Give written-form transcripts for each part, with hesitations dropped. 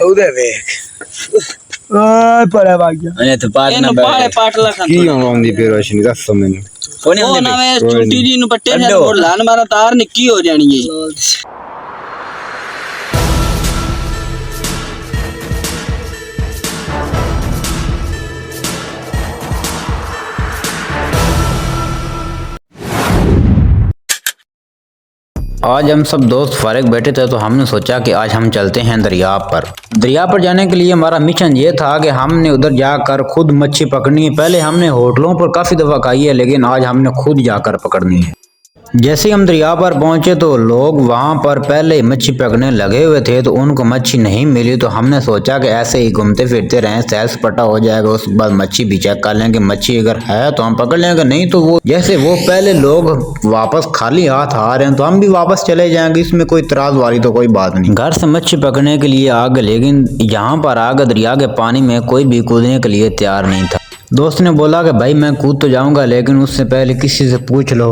उधर देख ओए पड़े भाग्य अने तो पाट ना पाले पाटला खान की आਉਂਦੀ ਪਈ ਰੋਸ਼ਨੀ ਦੱਸੋ ਮੈਨੂੰ कोने ਉਹ हमने ਨਾ ਵੇ ਚੁੰਟੀ ਜੀ ਨੂੰ ਪੱਟੇ ਨਾਲ ਕੱਢੋ। ਕੋਲ ਲਾਣ ਮਾਰਾ ਤਾਰ ਨਿੱਕੀ ਹੋ ਜਾਣੀ ਏ आज हम सब दोस्त फारिग बैठे थे तो हमने सोचा कि आज हम चलते हैं दरिया पर। दरिया पर जाने के लिए हमारा मिशन ये था कि हमने उधर जाकर खुद मच्छी पकड़नी है। पहले हमने होटलों पर काफ़ी दफ़ा खाई है, लेकिन आज हमने खुद जाकर पकड़नी है। जैसे ही हम दरिया पर पहुंचे तो लोग वहां पर पहले ही मच्छी पकड़ने लगे हुए थे, तो उनको मच्छी नहीं मिली। तो हमने सोचा कि ऐसे ही घूमते फिरते रहें, सैर सपाटा हो जाएगा, उसके बाद मच्छी भी चेक कर लेंगे। मच्छी अगर है तो हम पकड़ लेंगे, नहीं तो वो जैसे वो पहले लोग वापस खाली हाथ आ रहे हैं तो हम भी वापस चले जाएंगे। इसमें कोई इतराज वाली तो कोई बात नहीं। घर से मच्छी पकड़ने के लिए आ गए, लेकिन यहाँ पर आगे दरिया के पानी में कोई भी कूदने के लिए तैयार नहीं था। दोस्त ने बोला कि भाई मैं कूद तो जाऊंगा, लेकिन उससे पहले किसी से पूछ लो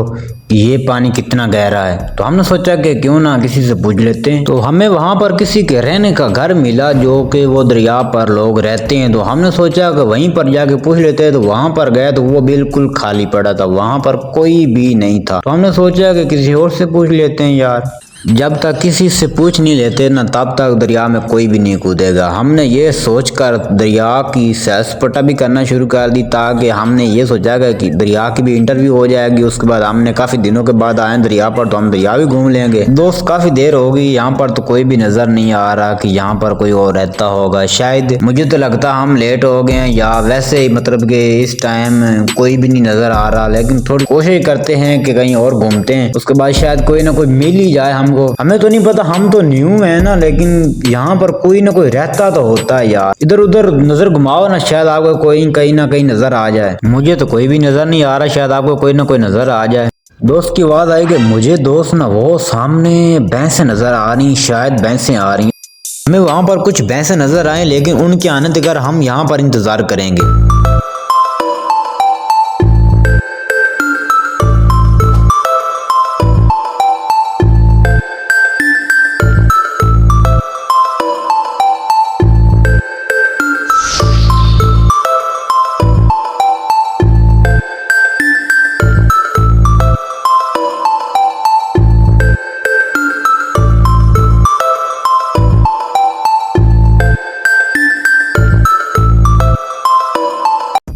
कि ये पानी कितना गहरा है। तो हमने सोचा कि क्यों ना किसी से पूछ लेते हैं। तो हमें वहां पर किसी के रहने का घर मिला जो कि वो दरिया पर लोग रहते हैं। तो हमने सोचा कि वहीं पर जाके पूछ लेते हैं। तो वहां पर गए तो वो बिल्कुल खाली पड़ा था, वहां पर कोई भी नहीं था। तो हमने सोचा कि किसी और से पूछ लेते हैं यार। जब तक किसी से पूछ नहीं लेते ना, तब तक दरिया में कोई भी नहीं कूदेगा। हमने ये सोचकर दरिया की सैर सपाटा भी करना शुरू कर दी, ताकि हमने ये सोचा कि दरिया की भी इंटरव्यू हो जाएगी। उसके बाद हमने काफ़ी दिनों के बाद आए दरिया पर, तो हम दरिया भी घूम लेंगे। दोस्त काफ़ी देर हो गई, यहाँ पर तो कोई भी नज़र नहीं आ रहा कि यहाँ पर कोई और रहता होगा। शायद मुझे तो लगता हम लेट हो गए हैं, या वैसे ही मतलब कि इस टाइम कोई भी नहीं नज़र आ रहा। लेकिन थोड़ी कोशिश करते हैं कि कहीं और घूमते हैं, उसके बाद शायद कोई ना कोई मिल ही जाए हमको। हमें तो नहीं पता, हम तो न्यू है ना, लेकिन यहाँ पर कोई ना कोई रहता तो होता है यार। इधर उधर नजर घुमाओ ना, शायद आपको कोई कहीं ना कहीं नजर आ जाए। मुझे तो कोई भी नजर नहीं आ रहा, शायद आपको कोई ना कोई नजर आ जाए। दोस्त की आवाज आई कि मुझे दोस्त ना वो सामने भैंसें नजर आ रही, शायद भैंसें आ रही। हमें वहां पर कुछ भैंसें नजर आए, लेकिन उनके आने तक हम यहाँ पर इंतजार करेंगे।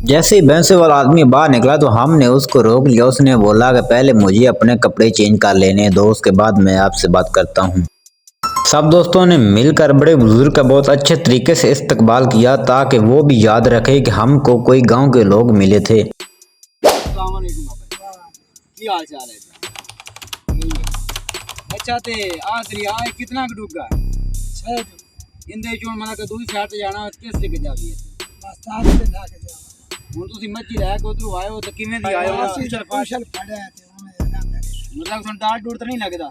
जैसे ही भैंसे वाला आदमी बाहर निकला तो हमने उसको रोक लिया। उसने बोला कि पहले मुझे अपने कपड़े चेंज कर लेने दो, उसके बाद मैं आपसे बात करता हूँ। सब दोस्तों ने मिलकर बड़े बुजुर्ग का बहुत अच्छे तरीके से इस्तकबाल किया, ताकि वो भी याद रखे कि हमको कोई गांव के लोग मिले थे। अच्छा ते आ दरिया कितना डूबा इंदे चों मना के दूसरी साइड ते जाना किस लेके जावी बस साथ से जाके जाओ। ਹੁਣ ਤੁਸੀਂ ਮੱਝੀ ਲੈ ਕੇ ਉਧਰੋਂ ਆਏ ਹੋ ਤਾਂ ਕਿਵੇਂ ਦੀ ਆਏ ਹੋ? ਸਪੈਸ਼ਲ ਫੜਿਆ ਤੇ ਮਤਲਬ ਤੁਹਾਨੂੰ ਡਰ ਡੂਰ ਤਾਂ ਨਹੀਂ ਲੱਗਦਾ?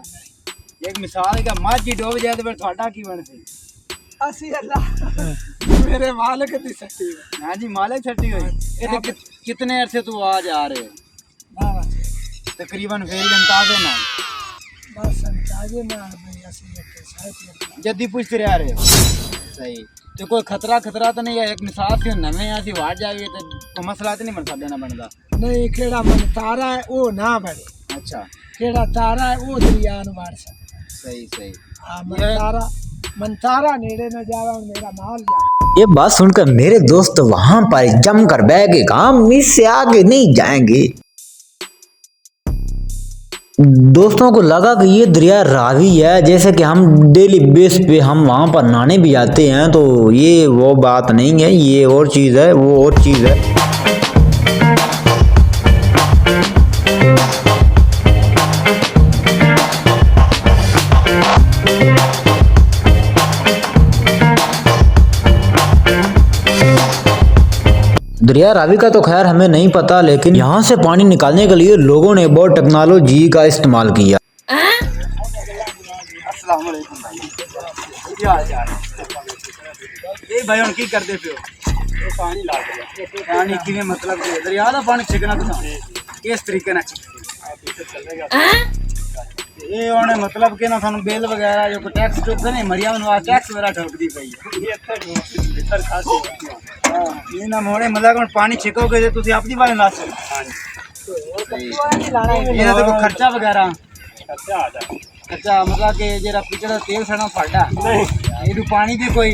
ਇੱਕ ਮਿਸਾਲ ਹੈ ਕਿ ਮੱਝ ਹੀ ਡੁੱਬ ਜਾਏ ਤੇ ਫਿਰ ਤੁਹਾਡਾ ਕੀ ਬਣਦਾ? ਅਸੀਂ ਅੱਲਾ ਮੇਰੇ ਮਾਲਕ ਦੀ ਸੱਟੀ ਹੈ। हाँ जी मालिक सट्टी हुई। ये कितने अरसे तो आ जा रहे हो? तकरीबन फिर अंदाजे ना बस अंदाजे ना जद्दी पूछते रह रहे हो। सही तो कोई खतरा तो नहीं है? एक मिसाल से नवे यहाँ से वाट जाए तो मसला तो नहीं बन सकता ना बनता नहीं। केड़ा मन तारा है वो ना बने। अच्छा केड़ा तारा है वो दरिया न वाड़ सकता। सही सही हाँ मन तारा नेड़े न जावा मेरा माल जा। ये बात सुनकर मेरे दोस्त वहां पर जमकर बैठ गए, हम इससे आगे नहीं जाएंगे। दोस्तों को लगा कि ये दरिया रावी है, जैसे कि हम डेली बेस पे हम वहां पर नहाने भी जाते हैं, तो ये वो बात नहीं है, ये और चीज़ है, वो और चीज़ है। दरिया रावी का तो खैर हमें नहीं पता, लेकिन यहाँ से पानी निकालने के लिए लोगों ने बहुत टेक्नोलॉजी का इस्तेमाल किया। अस्सलाम वालेकुम भाई, क्या हाल चाल है? भाई हम की करते पे हो? पानी ला दिया। पानी किवें मतलब दरिया का पानी छिकना तो किस तरीके ना छिकते ये उन्हें मतलब कि ना थानू बिल वगैरह जो टैक्स टुक्स नहीं मरिया मनवा टैक्स वगैरह ठोकदी पई हां ये ना मोड़े मतलब कि पानी छिकोगे तो तुसी अपनी वाले ला सकते ये ना देखो खर्चा वगैरह खर्चा मतलब कि जेरा पिछड़ा तेल सड़ा फाड़ा नहीं ये तो पानी भी कोई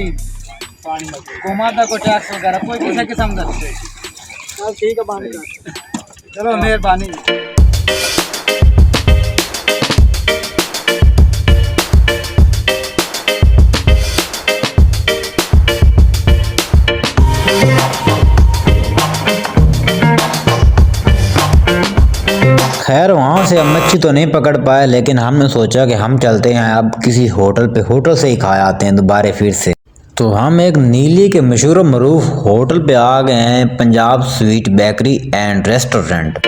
पानी कोमा दा कोई टैक्स वगैरह कोई किसी किस्म दा हां ठीक है पानी चलो मेहरबानी खैर वहाँ से हम मच्छी तो नहीं पकड़ पाए, लेकिन हमने सोचा कि हम चलते हैं अब किसी होटल से ही खा आते हैं दोबारा फिर से। तो हम एक नीली के मशहूर मरूफ होटल पे आ गए हैं, Punjab sweet bakery and restaurant.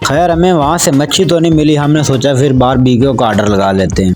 खैर हमें वहाँ से मच्छी तो नहीं मिली, हमने सोचा फिर बारबेक्यू का ऑर्डर लगा लेते हैं।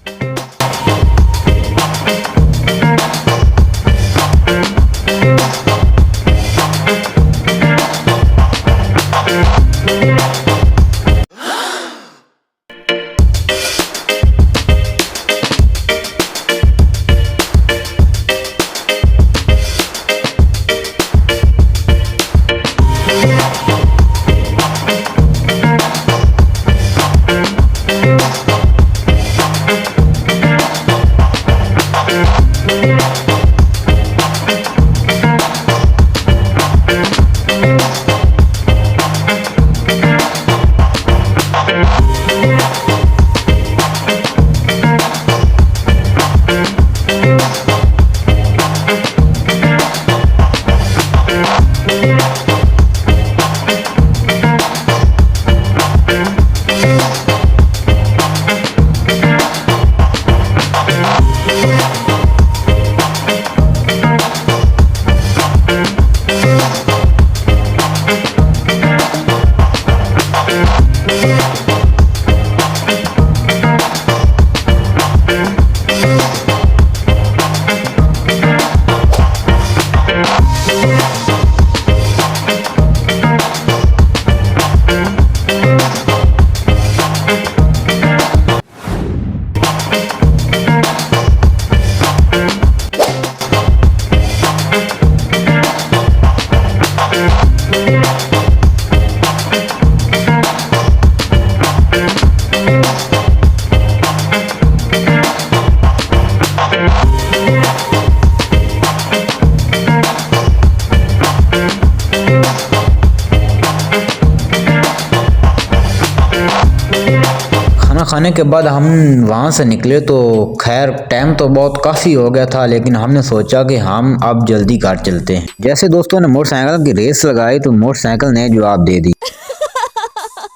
खाना खाने के बाद हम वहाँ से निकले तो खैर टाइम तो बहुत काफ़ी हो गया था, लेकिन हमने सोचा कि हम अब जल्दी घर चलते हैं। जैसे दोस्तों ने मोटरसाइकिल की रेस लगाई तो मोटरसाइकिल ने जवाब दे दी।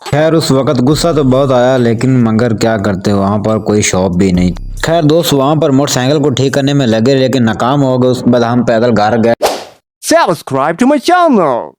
खैर उस वक्त गुस्सा तो बहुत आया, लेकिन मगर क्या करते, वहाँ पर कोई शॉप भी नहीं। खैर दोस्त वहाँ पर मोटरसाइकिल को ठीक करने में लगे, लेकिन नाकाम हो गए। उसके बाद हम पैदल घर गए। Subscribe to my channel.